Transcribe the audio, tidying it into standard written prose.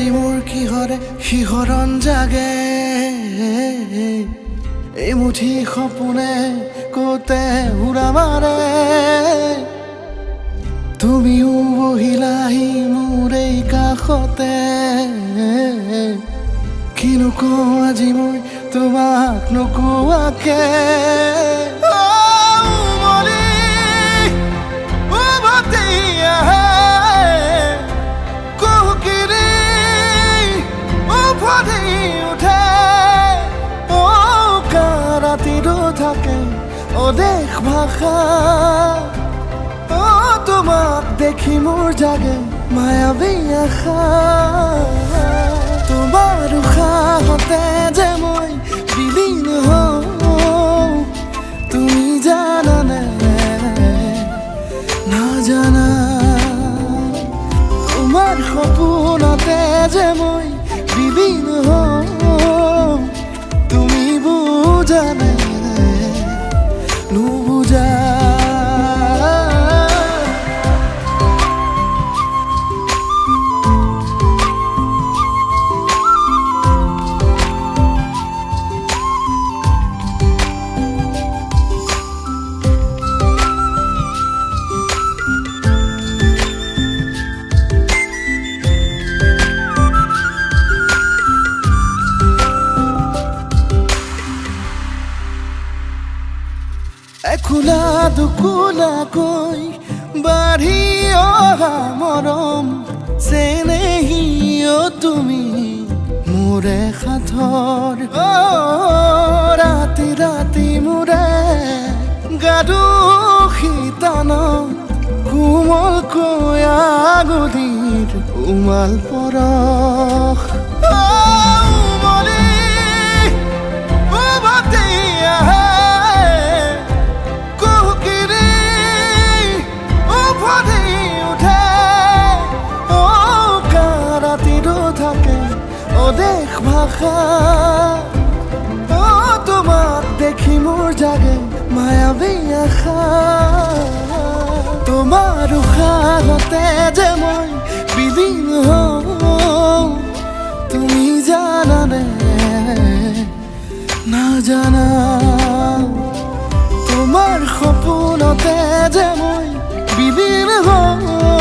আজি মোৰ কিহৰে শিহৰণ জাগে এই মুঠি সপোনে কতে উৰা মাৰে তুমিও বহিলাহি মোৰ এই কাষতে কিনো কওঁ আজি মই তোমাক নোকোৱাকে অদেশ ভাষা তোমাক দেখি মোৰ জাগে মায়াবী আশা তোমাৰ উশাহতে যে মই বিলীন হওঁ তুমি জানানে নাজানা তোমাৰ সপোনতে যে মই বিলীন হওঁ তুমি বুজানে নুবুজা এখোলা দুকোলাকৈ বাঢ়ি অহা মৰম চেনেহিও তুমি মোৰে সাথৰ ৰাতি ৰাতি মোৰে গাদু শীতানত কোমলকৈ আগুলিৰ উমাল পৰশ অদেশ ভাষা তোমাক দেখি মোৰ জাগে মায়াবী আশা তোমাৰ উশাহতে যে মই বিলীন হওঁ তুমি জানানে নাজানা তোমাৰ সপোনতে যে মই বিলীন হওঁ